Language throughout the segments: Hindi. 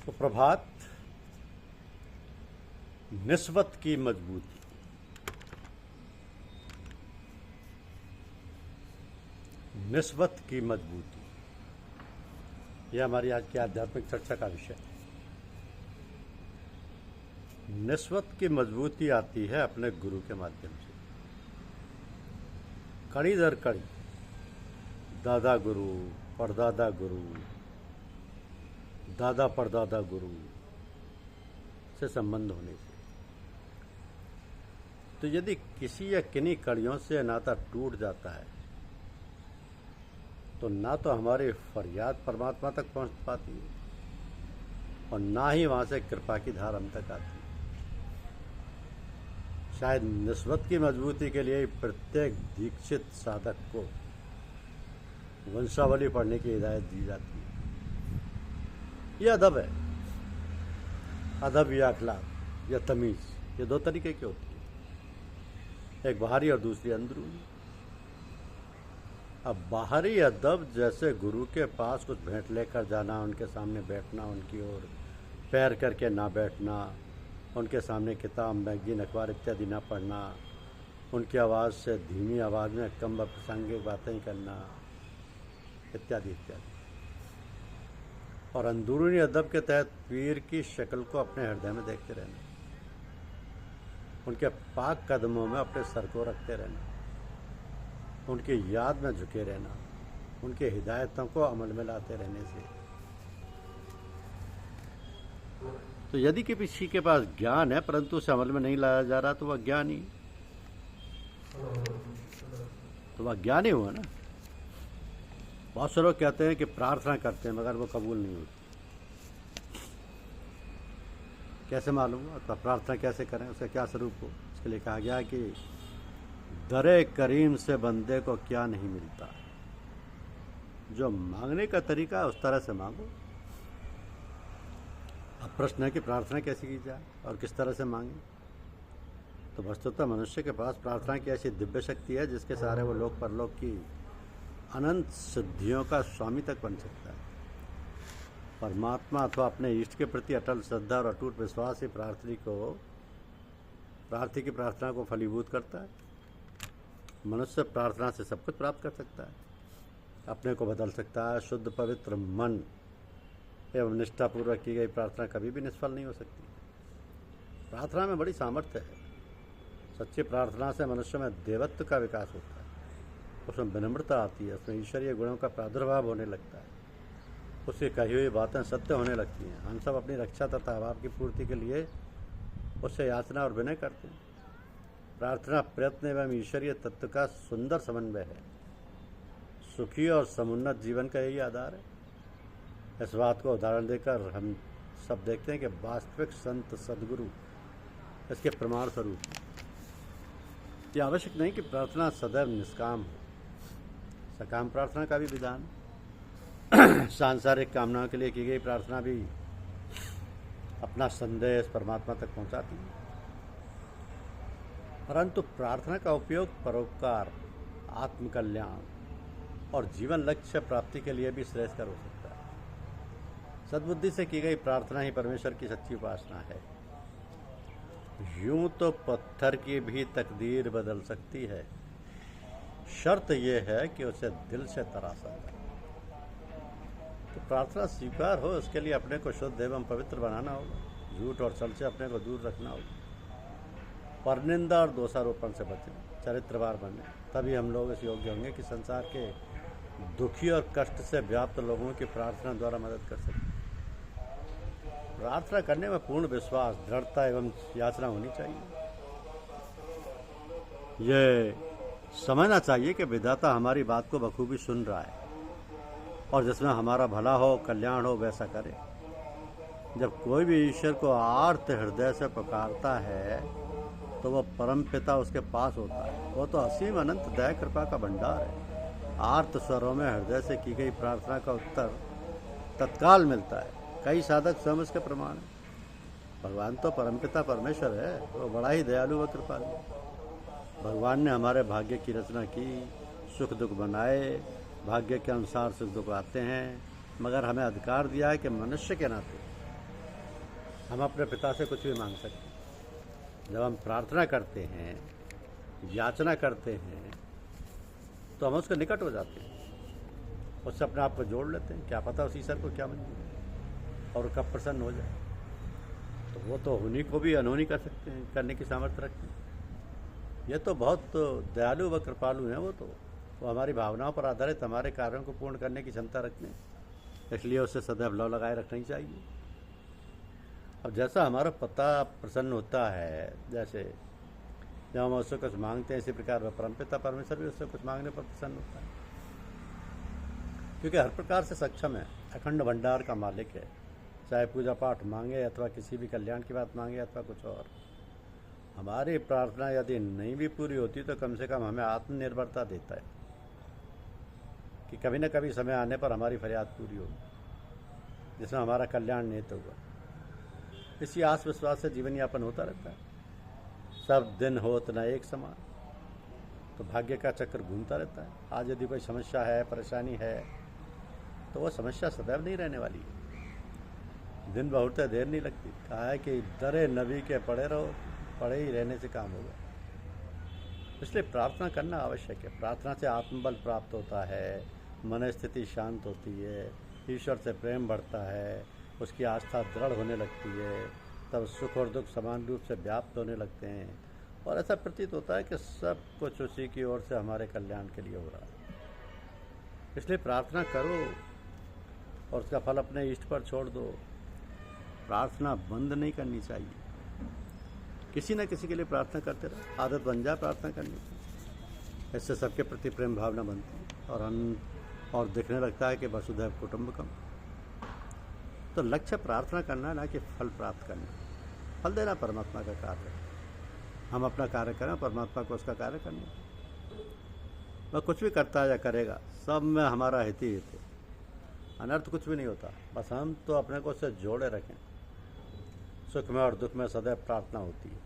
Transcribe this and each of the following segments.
सुप्रभात। निस्बत की मजबूती। निस्बत की मजबूती, यह हमारी आज की आध्यात्मिक चर्चा का विषय है। निस्बत की मजबूती आती है अपने गुरु के माध्यम से, कड़ी दर कड़ी, दादा गुरु, परदादा गुरु, दादा परदादा गुरु से संबंध होने से। तो यदि किसी या किन्हीं कड़ियों से नाता टूट जाता है तो ना तो हमारी फरियाद परमात्मा तक पहुंच पाती है और ना ही वहां से कृपा की धार हम तक आती है। शायद निस्बत की मजबूती के लिए प्रत्येक दीक्षित साधक को वंशावली पढ़ने की हिदायत दी जाती है। यह अदब है। अदब या अखलाक या तमीज़, ये दो तरीके की होती है, एक बाहरी और दूसरी अंदरूनी। अब बाहरी अदब जैसे गुरु के पास कुछ भेंट लेकर जाना, उनके सामने बैठना, उनकी ओर पैर करके ना बैठना, उनके सामने किताब, मैगजीन, अखबार इत्यादि ना पढ़ना, उनकी आवाज़ से धीमी आवाज़ में कम अप्रासंगिक बातें करना, इत्यादि इत्यादि। और अंदरूनी अदब के तहत पीर की शक्ल को अपने हृदय में देखते रहना, उनके पाक कदमों में अपने सर को रखते रहना, उनकी याद में झुके रहना, उनके हिदायतों को अमल में लाते रहने से। तो यदि किसी के पास ज्ञान है परंतु उसे अमल में नहीं लाया जा रहा तो वह ज्ञानी, तो वह ज्ञानी हुआ ना। बहुत से लोग कहते हैं कि प्रार्थना करते हैं मगर वो कबूल नहीं होती। कैसे मालूम हुआ? तो प्रार्थना कैसे करें, उसका क्या स्वरूप हो? इसके लिए कहा गया कि दरे करीम से बंदे को क्या नहीं मिलता, जो मांगने का तरीका है उस तरह से मांगो। अब प्रश्न है कि प्रार्थना कैसे की जाए और किस तरह से मांगे। तो वस्तुतः मनुष्य के पास प्रार्थना की ऐसी दिव्य शक्ति है जिसके सहारे वो लोक परलोक की अनंत सिद्धियों का स्वामी तक बन सकता है। परमात्मा अथवा अपने इष्ट के प्रति अटल श्रद्धा और अटूट विश्वास ही प्रार्थी की प्रार्थना को फलीभूत करता है। मनुष्य प्रार्थना से सब कुछ प्राप्त कर सकता है, अपने को बदल सकता है। शुद्ध पवित्र मन एवं निष्ठापूर्वक की गई प्रार्थना कभी भी निष्फल नहीं हो सकती। प्रार्थना में बड़ी सामर्थ्य है। सच्ची प्रार्थना से मनुष्य में देवत्व का विकास होता है, उसमें विनम्रता आती है, उसमें ईश्वरीय गुणों का प्रादुर्भाव होने लगता है, उसकी कही हुई बातें सत्य होने लगती हैं। हम सब अपनी रक्षा तथा अभाव की पूर्ति के लिए उससे याचना और विनय करते हैं। प्रार्थना प्रयत्न एवं ईश्वरीय तत्व का सुंदर समन्वय है। सुखी और समुन्नत जीवन का यही आधार है। इस बात को उदाहरण देकर हम सब देखते हैं कि वास्तविक संत सदगुरु इसके प्रमाण स्वरूप हैं। यह आवश्यक नहीं कि प्रार्थना सदैव निष्काम हो, सकाम प्रार्थना का भी विधान। सांसारिक कामनाओं के लिए की गई प्रार्थना भी अपना संदेश परमात्मा तक पहुंचाती है, परंतु प्रार्थना का उपयोग परोपकार, आत्मकल्याण और जीवन लक्ष्य प्राप्ति के लिए भी श्रेष्ठकर हो सकता है। सद्बुद्धि से की गई प्रार्थना ही परमेश्वर की सच्ची उपासना है। यूं तो पत्थर की भी तकदीर बदल सकती है, शर्त यह है कि उसे दिल से तराशा जाए। तो प्रार्थना स्वीकार हो, उसके लिए अपने को शुद्ध एवं पवित्र बनाना होगा, झूठ और छल से अपने को दूर रखना होगा, परनिंदा और दोषारोपण से बचें, चरित्रवान बने। तभी हम लोग इस योग्य होंगे कि संसार के दुखी और कष्ट से व्याप्त लोगों की प्रार्थना द्वारा मदद कर सकें। प्रार्थना करने में पूर्ण विश्वास, दृढ़ता एवं याचना होनी चाहिए। ये समझना चाहिए कि विधाता हमारी बात को बखूबी सुन रहा है और जिसमें हमारा भला हो, कल्याण हो, वैसा करे। जब कोई भी ईश्वर को आर्त हृदय से पुकारता है तो वह परम पिता उसके पास होता है। वो तो असीम अनंत दया कृपा का भंडार है। आर्त स्वरों में हृदय से की गई प्रार्थना का उत्तर तत्काल मिलता है। कई साधक स्वयं उसके प्रमाण हैं। भगवान तो परमपिता परमेश्वर है, वो बड़ा ही दयालु व कृपालु। भगवान ने हमारे भाग्य की रचना की, सुख दुख बनाए, भाग्य के अनुसार सुख दुख आते हैं, मगर हमें अधिकार दिया है कि मनुष्य के नाते हम अपने पिता से कुछ भी मांग सकते हैं। जब हम प्रार्थना करते हैं, याचना करते हैं, तो हम उसके निकट हो जाते हैं, उससे अपने आप को जोड़ लेते हैं। क्या पता उस ईश्वर को क्या मंजूर है और कब प्रसन्न हो जाए। तो वो तो उन्हीं को भी अनहोनी कर सकते हैं, करने की सामर्थ्य रखते हैं। ये तो बहुत दयालु व कृपालु हैं। वो हमारी भावनाओं पर आधारित हमारे कार्यों को पूर्ण करने की क्षमता रखते हैं, इसलिए उससे सदैव लव लगाए रखना ही चाहिए। अब जैसा हमारा पिता प्रसन्न होता है, जैसे जब हम उससे कुछ मांगते हैं, इसी प्रकार वह परमपिता परमेश्वर भी उससे कुछ मांगने पर प्रसन्न होता है, क्योंकि हर प्रकार से सक्षम है, अखंड भंडार का मालिक है। चाहे पूजा पाठ मांगे अथवा किसी भी कल्याण की बात मांगे अथवा कुछ और। हमारी प्रार्थना यदि नहीं भी पूरी होती तो कम से कम हमें आत्मनिर्भरता देता है कि कभी न कभी समय आने पर हमारी फरियाद पूरी होगी, जिसमें हमारा कल्याण निहित होगा। इसी आस विश्वास से जीवन यापन होता रहता है। सब दिन होत न एक समान, तो भाग्य का चक्र घूमता रहता है। आज यदि कोई समस्या है, परेशानी है, तो वह समस्या सदैव नहीं रहने वाली है। दिन बहुते देर नहीं लगती। कहा है कि दरे नबी के पड़े रहो, पड़े ही रहने से काम होगा। इसलिए प्रार्थना करना आवश्यक है। प्रार्थना से आत्मबल प्राप्त होता है, मन स्थिति शांत होती है, ईश्वर से प्रेम बढ़ता है, उसकी आस्था दृढ़ होने लगती है, तब सुख और दुख समान रूप से व्याप्त होने लगते हैं और ऐसा प्रतीत होता है कि सब कुछ उसी की ओर से हमारे कल्याण के लिए हो रहा है। इसलिए प्रार्थना करो और उसका फल अपने इष्ट पर छोड़ दो। प्रार्थना बंद नहीं करनी चाहिए। किसी न किसी के लिए प्रार्थना करते रहो, आदत बन जाए प्रार्थना करने की। इससे सबके प्रति प्रेम भावना बनती है और दिखने लगता है कि वसुधैव कुटुंबकम। तो लक्ष्य प्रार्थना करना, ना कि फल प्राप्त करना। फल देना परमात्मा का कार्य है। हम अपना कार्य करें, परमात्मा को उसका कार्य करना। वह कुछ भी करता है या करेगा, सब में हमारा हित ही हित है। अनर्थ कुछ भी नहीं होता। बस हम तो अपने को उससे जोड़े रखें। सुख में और दुख में सदैव प्रार्थना होती है,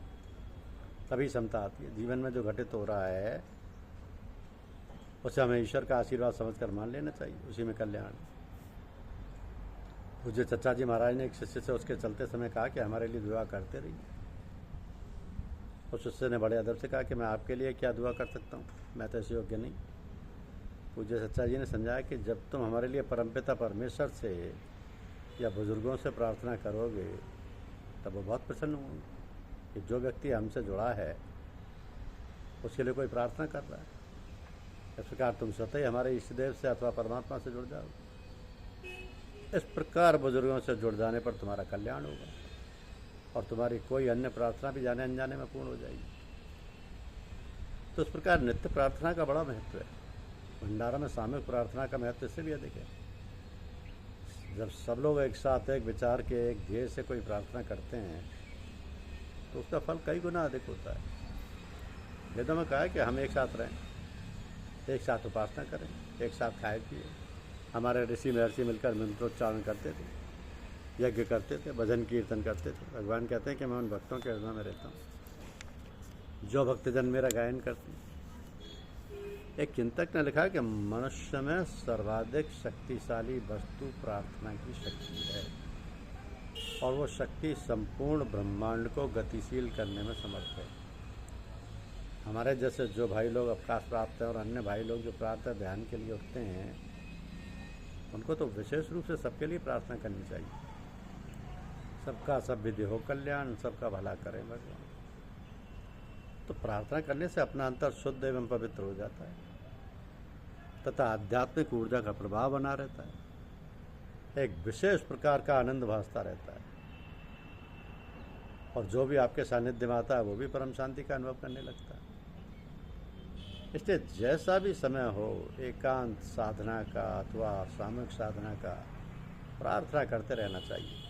तभी क्षमता आती है। जीवन में जो घटित हो रहा है उसे हमें ईश्वर का आशीर्वाद समझकर मान लेना चाहिए, उसी में कल्याण। पूज्य चचा जी महाराज ने एक शिष्य से उसके चलते समय कहा कि हमारे लिए दुआ करते रहिए। उस शिष्य ने बड़े अदब से कहा कि मैं आपके लिए क्या दुआ कर सकता हूँ, मैं तो ऐसे योग्य नहीं। पूज्य चचा जी ने समझाया कि जब तुम हमारे लिए परमपिता परमेश्वर से या बुजुर्गों से प्रार्थना करोगे तब वो बहुत प्रसन्न होंगे कि जो व्यक्ति हमसे जुड़ा है उसके लिए कोई प्रार्थना कर रहा है। इस प्रकार तुम स्वतः ही हमारे इष्ट देव से अथवा परमात्मा से जुड़ जाओ। इस प्रकार बुजुर्गों से जुड़ जाने पर तुम्हारा कल्याण होगा और तुम्हारी कोई अन्य प्रार्थना भी जाने अनजाने में पूर्ण हो जाएगी। तो इस प्रकार नित्य प्रार्थना का बड़ा महत्व है। भंडारा में सामूहिक प्रार्थना का महत्व इससे भी अधिक है। जब सब लोग एक साथ एक विचार के एक ध्येय से कोई प्रार्थना करते हैं तो उसका फल कई गुना अधिक होता है। वेदों में कहा है कि हम एक साथ रहें, एक साथ उपासना करें, एक साथ खाए पिए। हमारे ऋषि महर्षि मिलकर मंत्रोच्चारण करते थे, यज्ञ करते थे, भजन कीर्तन करते थे। भगवान कहते हैं कि मैं उन भक्तों के हृदय में रहता हूँ जो भक्तजन मेरा गायन करते हैं। एक चिंतक ने लिखा कि मनुष्य में सर्वाधिक शक्तिशाली वस्तु प्रार्थना की शक्ति है और वो शक्ति संपूर्ण ब्रह्मांड को गतिशील करने में समर्थ है। हमारे जैसे जो भाई लोग अवकाश प्राप्त हैं और अन्य भाई लोग जो प्रातः ध्यान के लिए उठते हैं, उनको तो विशेष रूप से सबके लिए प्रार्थना करनी चाहिए। सबका सब विधि हो कल्याण, सबका भला करें भगवान। तो प्रार्थना करने से अपना अंतर शुद्ध एवं पवित्र हो जाता है तथा आध्यात्मिक ऊर्जा का प्रभाव बना रहता है। एक विशेष प्रकार का आनंद भासता रहता है और जो भी आपके सानिध्य में आता है वो भी परम शांति का अनुभव करने लगता है। इसलिए जैसा भी समय हो, एकांत साधना का अथवा सामूहिक साधना का, प्रार्थना करते रहना चाहिए।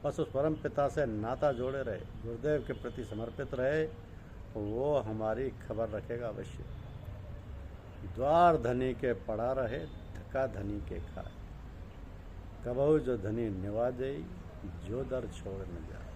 बस उस परम पिता से नाता जोड़े रहे, गुरुदेव के प्रति समर्पित रहे, वो हमारी खबर रखेगा अवश्य। द्वार धनी के पड़ा रहे, धक्का धनी के खाए। कबहू जो धनी निवाजे, जो दर छोड़ न जाए।